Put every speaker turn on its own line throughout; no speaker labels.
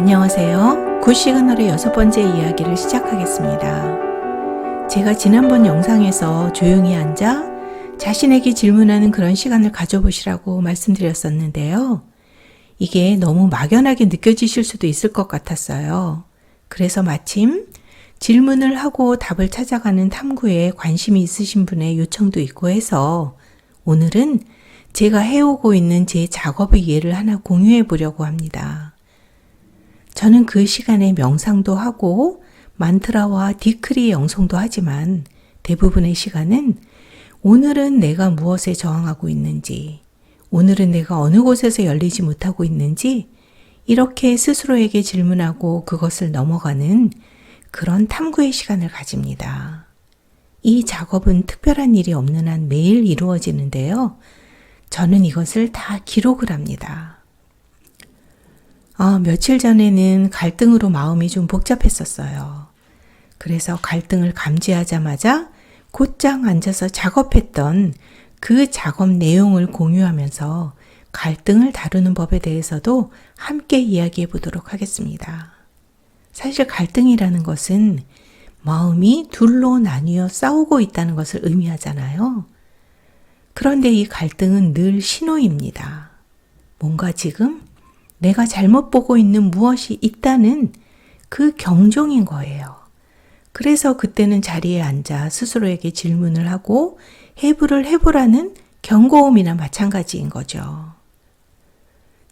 안녕하세요. 굿시그널의 6번째 이야기를 시작하겠습니다. 제가 지난번 영상에서 조용히 앉아 자신에게 질문하는 그런 시간을 가져보시라고 말씀드렸었는데요. 이게 너무 막연하게 느껴지실 수도 있을 것 같았어요. 그래서 마침 질문을 하고 답을 찾아가는 탐구에 관심이 있으신 분의 요청도 있고 해서 오늘은 제가 해오고 있는 제 작업의 예를 하나 공유해 보려고 합니다. 저는 그 시간에 명상도 하고 만트라와 디크리 영성도 하지만 대부분의 시간은 오늘은 내가 무엇에 저항하고 있는지, 오늘은 내가 어느 곳에서 열리지 못하고 있는지 이렇게 스스로에게 질문하고 그것을 넘어가는 그런 탐구의 시간을 가집니다. 이 작업은 특별한 일이 없는 한 매일 이루어지는데요. 저는 이것을 다 기록을 합니다. 며칠 전에는 갈등으로 마음이 좀 복잡했었어요. 그래서 갈등을 감지하자마자 곧장 앉아서 작업했던 그 작업 내용을 공유하면서 갈등을 다루는 법에 대해서도 함께 이야기해 보도록 하겠습니다. 사실 갈등이라는 것은 마음이 둘로 나뉘어 싸우고 있다는 것을 의미하잖아요. 그런데 이 갈등은 늘 신호입니다. 뭔가 지금 내가 잘못 보고 있는 무엇이 있다는 그 경종인 거예요. 그래서 그때는 자리에 앉아 스스로에게 질문을 하고 해부를 해보라는 경고음이나 마찬가지인 거죠.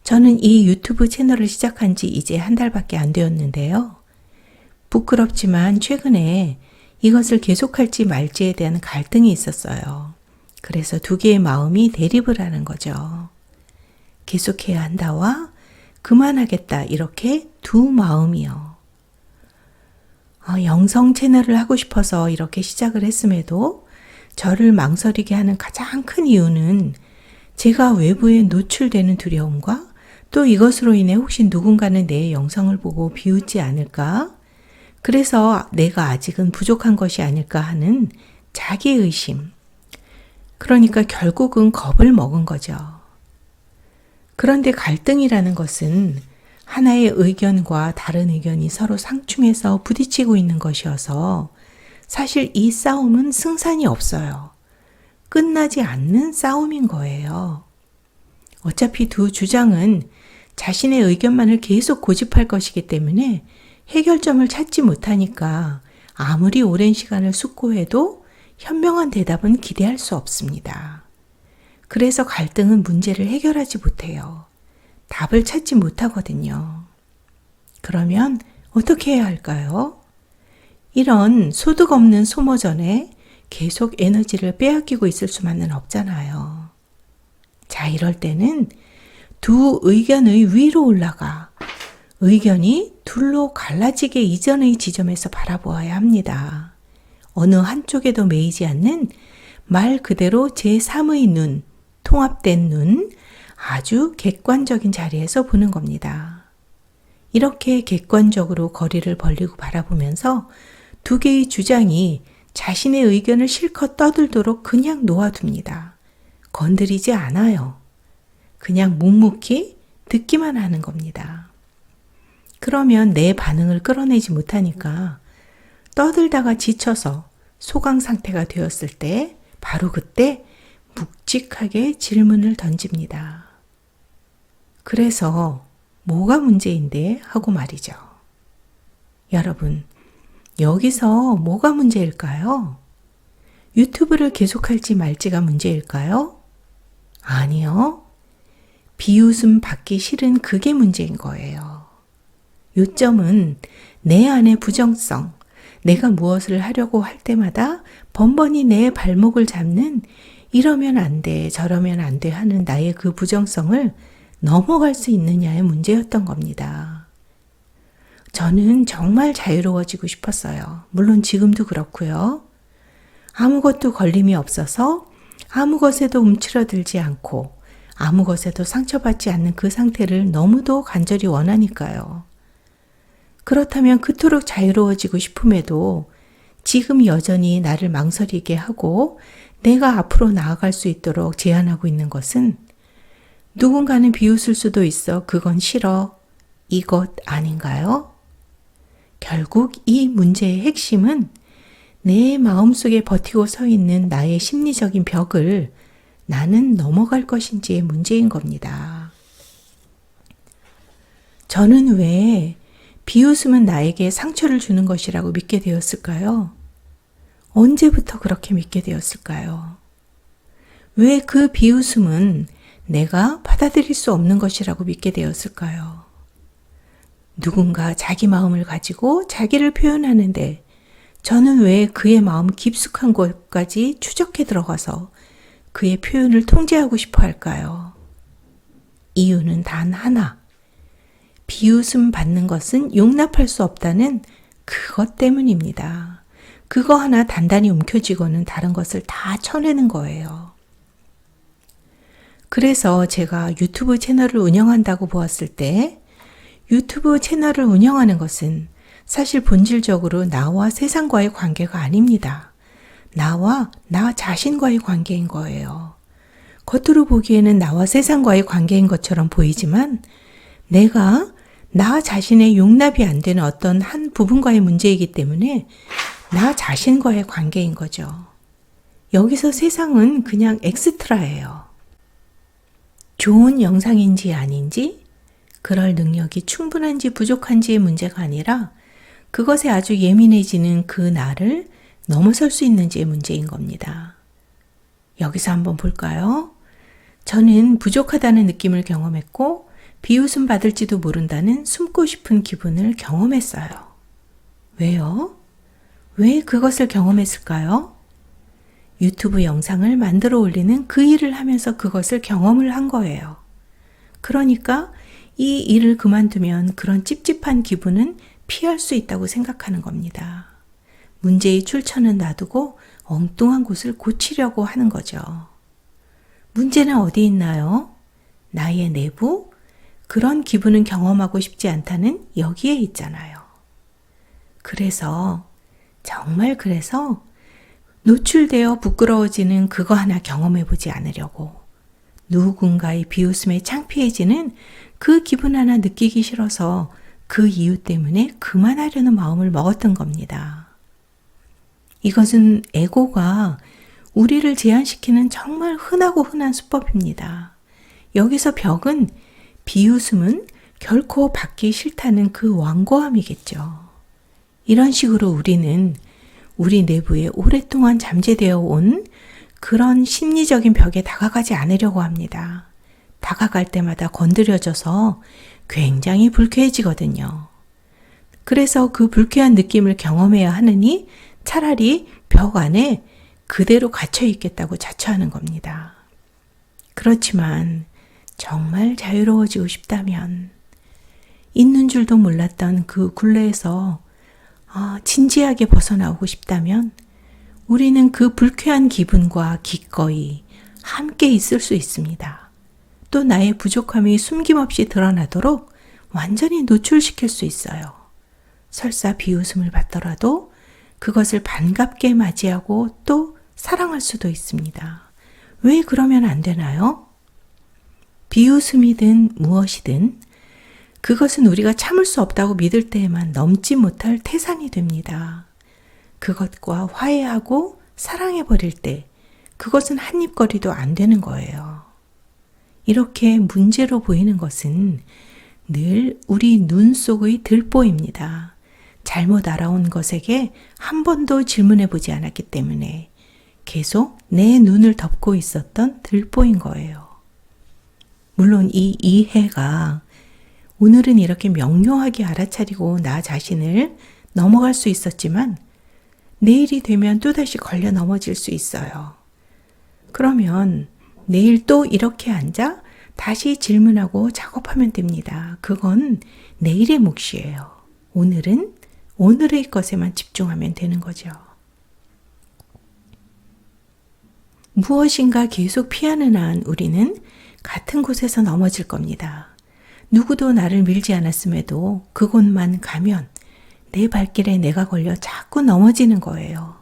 저는 이 유튜브 채널을 시작한 지 이제 한 달밖에 안 되었는데요. 부끄럽지만 최근에 이것을 계속할지 말지에 대한 갈등이 있었어요. 그래서 두 개의 마음이 대립을 하는 거죠. 계속해야 한다와 그만하겠다, 이렇게 두 마음이요. 영성 채널을 하고 싶어서 이렇게 시작을 했음에도 저를 망설이게 하는 가장 큰 이유는 제가 외부에 노출되는 두려움과 또 이것으로 인해 혹시 누군가는 내 영상을 보고 비웃지 않을까? 그래서 내가 아직은 부족한 것이 아닐까 하는 자기의심. 그러니까 결국은 겁을 먹은 거죠. 그런데 갈등이라는 것은 하나의 의견과 다른 의견이 서로 상충해서 부딪히고 있는 것이어서 사실 이 싸움은 승산이 없어요. 끝나지 않는 싸움인 거예요. 어차피 두 주장은 자신의 의견만을 계속 고집할 것이기 때문에 해결점을 찾지 못하니까 아무리 오랜 시간을 숙고해도 현명한 대답은 기대할 수 없습니다. 그래서 갈등은 문제를 해결하지 못해요. 답을 찾지 못하거든요. 그러면 어떻게 해야 할까요? 이런 소득 없는 소모전에 계속 에너지를 빼앗기고 있을 수만은 없잖아요. 자, 이럴 때는 두 의견의 위로 올라가 의견이 둘로 갈라지게 이전의 지점에서 바라보아야 합니다. 어느 한쪽에도 매이지 않는 말 그대로 제3의 눈, 통합된 눈, 아주 객관적인 자리에서 보는 겁니다. 이렇게 객관적으로 거리를 벌리고 바라보면서 두 개의 주장이 자신의 의견을 실컷 떠들도록 그냥 놓아둡니다. 건드리지 않아요. 그냥 묵묵히 듣기만 하는 겁니다. 그러면 내 반응을 끌어내지 못하니까 떠들다가 지쳐서 소강 상태가 되었을 때 바로 그때 묵직하게 질문을 던집니다. 그래서 뭐가 문제인데 하고 말이죠. 여러분, 여기서 뭐가 문제일까요? 유튜브를 계속할지 말지가 문제일까요? 아니요. 비웃음 받기 싫은 그게 문제인 거예요. 요점은 내 안의 부정성, 내가 무엇을 하려고 할 때마다 번번이 내 발목을 잡는 이러면 안 돼, 저러면 안 돼 하는 나의 그 부정성을 넘어갈 수 있느냐의 문제였던 겁니다. 저는 정말 자유로워지고 싶었어요. 물론 지금도 그렇고요. 아무것도 걸림이 없어서 아무 것에도 움츠러들지 않고 아무 것에도 상처받지 않는 그 상태를 너무도 간절히 원하니까요. 그렇다면 그토록 자유로워지고 싶음에도 지금 여전히 나를 망설이게 하고 내가 앞으로 나아갈 수 있도록 제한하고 있는 것은 누군가는 비웃을 수도 있어. 그건 싫어. 이것 아닌가요? 결국 이 문제의 핵심은 내 마음속에 버티고 서 있는 나의 심리적인 벽을 나는 넘어갈 것인지의 문제인 겁니다. 저는 왜 비웃음은 나에게 상처를 주는 것이라고 믿게 되었을까요? 언제부터 그렇게 믿게 되었을까요? 왜 그 비웃음은 내가 받아들일 수 없는 것이라고 믿게 되었을까요? 누군가 자기 마음을 가지고 자기를 표현하는데 저는 왜 그의 마음 깊숙한 곳까지 추적해 들어가서 그의 표현을 통제하고 싶어 할까요? 이유는 단 하나. 비웃음 받는 것은 용납할 수 없다는 그것 때문입니다. 그거 하나 단단히 움켜쥐고는 다른 것을 다 쳐내는 거예요. 그래서 제가 유튜브 채널을 운영한다고 보았을 때 유튜브 채널을 운영하는 것은 사실 본질적으로 나와 세상과의 관계가 아닙니다. 나와 나 자신과의 관계인 거예요. 겉으로 보기에는 나와 세상과의 관계인 것처럼 보이지만 내가 나 자신의 용납이 안 되는 어떤 한 부분과의 문제이기 때문에 나 자신과의 관계인 거죠. 여기서 세상은 그냥 엑스트라예요. 좋은 영상인지 아닌지, 그럴 능력이 충분한지 부족한지의 문제가 아니라 그것에 아주 예민해지는 그 나를 넘어설 수 있는지의 문제인 겁니다. 여기서 한번 볼까요? 저는 부족하다는 느낌을 경험했고 비웃음 받을지도 모른다는 숨고 싶은 기분을 경험했어요. 왜요? 왜 그것을 경험했을까요? 유튜브 영상을 만들어 올리는 그 일을 하면서 그것을 경험을 한 거예요. 그러니까 이 일을 그만두면 그런 찝찝한 기분은 피할 수 있다고 생각하는 겁니다. 문제의 출처는 놔두고 엉뚱한 곳을 고치려고 하는 거죠. 문제는 어디 있나요? 나의 내부? 그런 기분은 경험하고 싶지 않다는 여기에 있잖아요. 그래서 정말 그래서 노출되어 부끄러워지는 그거 하나 경험해보지 않으려고 누군가의 비웃음에 창피해지는 그 기분 하나 느끼기 싫어서 그 이유 때문에 그만하려는 마음을 먹었던 겁니다. 이것은 에고가 우리를 제한시키는 정말 흔하고 흔한 수법입니다. 여기서 벽은 비웃음은 결코 받기 싫다는 그 완고함이겠죠. 이런 식으로 우리는 우리 내부에 오랫동안 잠재되어 온 그런 심리적인 벽에 다가가지 않으려고 합니다. 다가갈 때마다 건드려져서 굉장히 불쾌해지거든요. 그래서 그 불쾌한 느낌을 경험해야 하느니 차라리 벽 안에 그대로 갇혀 있겠다고 자처하는 겁니다. 그렇지만 정말 자유로워지고 싶다면 있는 줄도 몰랐던 그 굴레에서 진지하게 벗어나오고 싶다면 우리는 그 불쾌한 기분과 기꺼이 함께 있을 수 있습니다. 또 나의 부족함이 숨김없이 드러나도록 완전히 노출시킬 수 있어요. 설사 비웃음을 받더라도 그것을 반갑게 맞이하고 또 사랑할 수도 있습니다. 왜 그러면 안 되나요? 비웃음이든 무엇이든 그것은 우리가 참을 수 없다고 믿을 때에만 넘지 못할 태산이 됩니다. 그것과 화해하고 사랑해버릴 때 그것은 한입거리도 안 되는 거예요. 이렇게 문제로 보이는 것은 늘 우리 눈 속의 들보입니다. 잘못 알아온 것에게 한 번도 질문해보지 않았기 때문에 계속 내 눈을 덮고 있었던 들보인 거예요. 물론 이 이해가 오늘은 이렇게 명료하게 알아차리고 나 자신을 넘어갈 수 있었지만 내일이 되면 또다시 걸려 넘어질 수 있어요. 그러면 내일 또 이렇게 앉아 다시 질문하고 작업하면 됩니다. 그건 내일의 몫이에요. 오늘은 오늘의 것에만 집중하면 되는 거죠. 무엇인가 계속 피하는 한 우리는 같은 곳에서 넘어질 겁니다. 누구도 나를 밀지 않았음에도 그곳만 가면 내 발길에 내가 걸려 자꾸 넘어지는 거예요.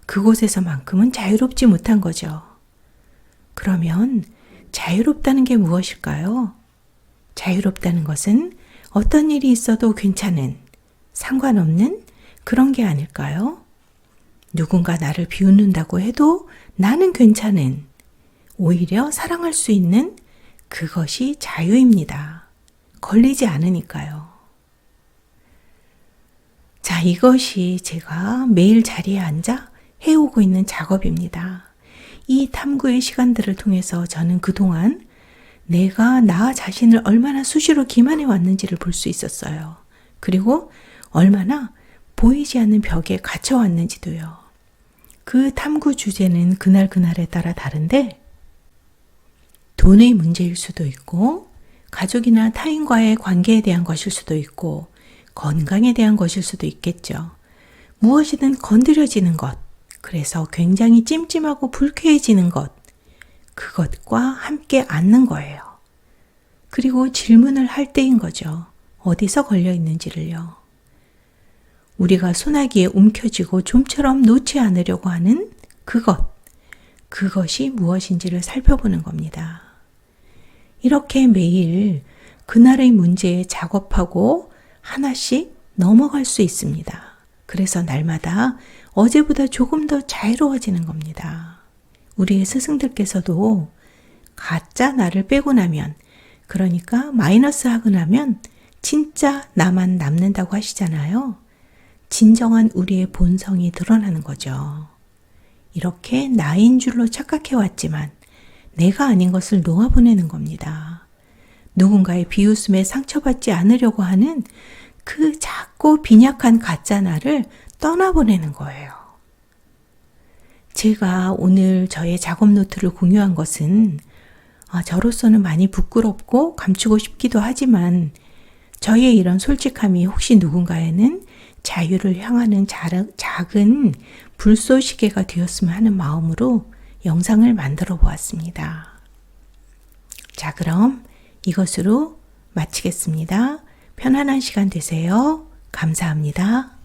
그곳에서만큼은 자유롭지 못한 거죠. 그러면 자유롭다는 게 무엇일까요? 자유롭다는 것은 어떤 일이 있어도 괜찮은, 상관없는 그런 게 아닐까요? 누군가 나를 비웃는다고 해도 나는 괜찮은, 오히려 사랑할 수 있는 그것이 자유입니다. 걸리지 않으니까요. 자, 이것이 제가 매일 자리에 앉아 해오고 있는 작업입니다. 이 탐구의 시간들을 통해서 저는 그동안 내가 나 자신을 얼마나 수시로 기만해 왔는지를 볼 수 있었어요. 그리고 얼마나 보이지 않는 벽에 갇혀 왔는지도요. 그 탐구 주제는 그날그날에 따라 다른데 돈의 문제일 수도 있고 가족이나 타인과의 관계에 대한 것일 수도 있고 건강에 대한 것일 수도 있겠죠. 무엇이든 건드려지는 것, 그래서 굉장히 찜찜하고 불쾌해지는 것, 그것과 함께 앉는 거예요. 그리고 질문을 할 때인 거죠. 어디서 걸려 있는지를요. 우리가 소나기에 움켜쥐고 좀처럼 놓지 않으려고 하는 그것이 무엇인지를 살펴보는 겁니다. 이렇게 매일 그날의 문제에 작업하고 하나씩 넘어갈 수 있습니다. 그래서 날마다 어제보다 조금 더 자유로워지는 겁니다. 우리의 스승들께서도 가짜 나를 빼고 나면, 그러니까 마이너스 하고 나면 진짜 나만 남는다고 하시잖아요. 진정한 우리의 본성이 드러나는 거죠. 이렇게 나인 줄로 착각해 왔지만 내가 아닌 것을 놓아보내는 겁니다. 누군가의 비웃음에 상처받지 않으려고 하는 그 작고 빈약한 가짜 나를 떠나보내는 거예요. 제가 오늘 저의 작업 노트를 공유한 것은 저로서는 많이 부끄럽고 감추고 싶기도 하지만 저의 이런 솔직함이 혹시 누군가에는 자유를 향하는 작은 불쏘시개가 되었으면 하는 마음으로 영상을 만들어 보았습니다. 자, 그럼 이것으로 마치겠습니다. 편안한 시간 되세요. 감사합니다.